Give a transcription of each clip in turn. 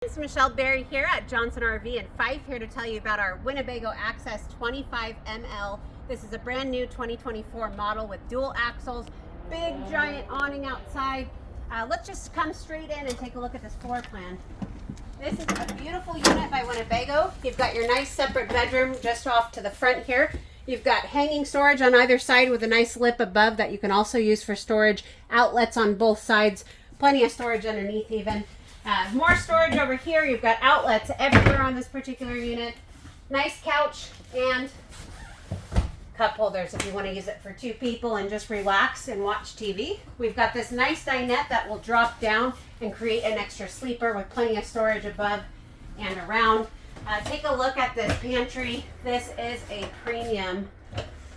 It's Michelle Berry here at Johnson RV in Fife, here to tell you about our Winnebago Access 25ML. This is a brand new 2024 model with dual axles, big giant awning outside. Let's just come straight in and take a look at this floor plan. This is a beautiful unit by Winnebago. You've got your nice separate bedroom just off to the front here. You've got hanging storage on either side with a nice lip above that you can also use for storage. Outlets on both sides. Plenty of storage underneath even. More storage over here. You've got outlets everywhere on this particular unit. Nice couch and cup holders if you want to use it for two people and just relax and watch TV. We've got this nice dinette that will drop down and create an extra sleeper with plenty of storage above and around. Take a look at this pantry. This is a premium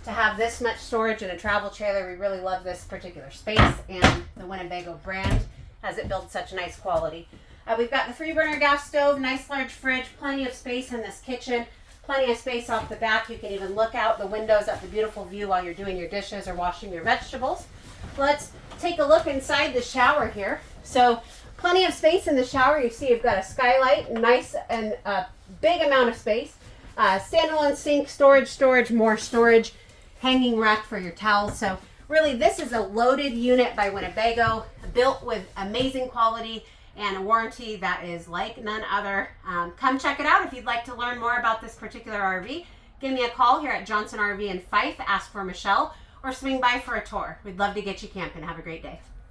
to have this much storage in a travel trailer. We really love this particular space and the Winnebago brand as it builds such nice quality. We've got the 3-burner gas stove, nice large fridge, plenty of space in this kitchen, plenty of space off the back. You can even look out the windows at the beautiful view while you're doing your dishes or washing your vegetables. Let's take a look inside the shower here. So plenty of space in the shower. You see you've got a skylight, nice and big amount of space. Standalone sink, storage, more storage, hanging rack for your towels. So really, this is a loaded unit by Winnebago, built with amazing quality and a warranty that is like none other. Come check it out if you'd like to learn more about this particular RV. Give me a call here at Johnson RV in Fife, ask for Michelle, or swing by for a tour. We'd love to get you camping. Have a great day.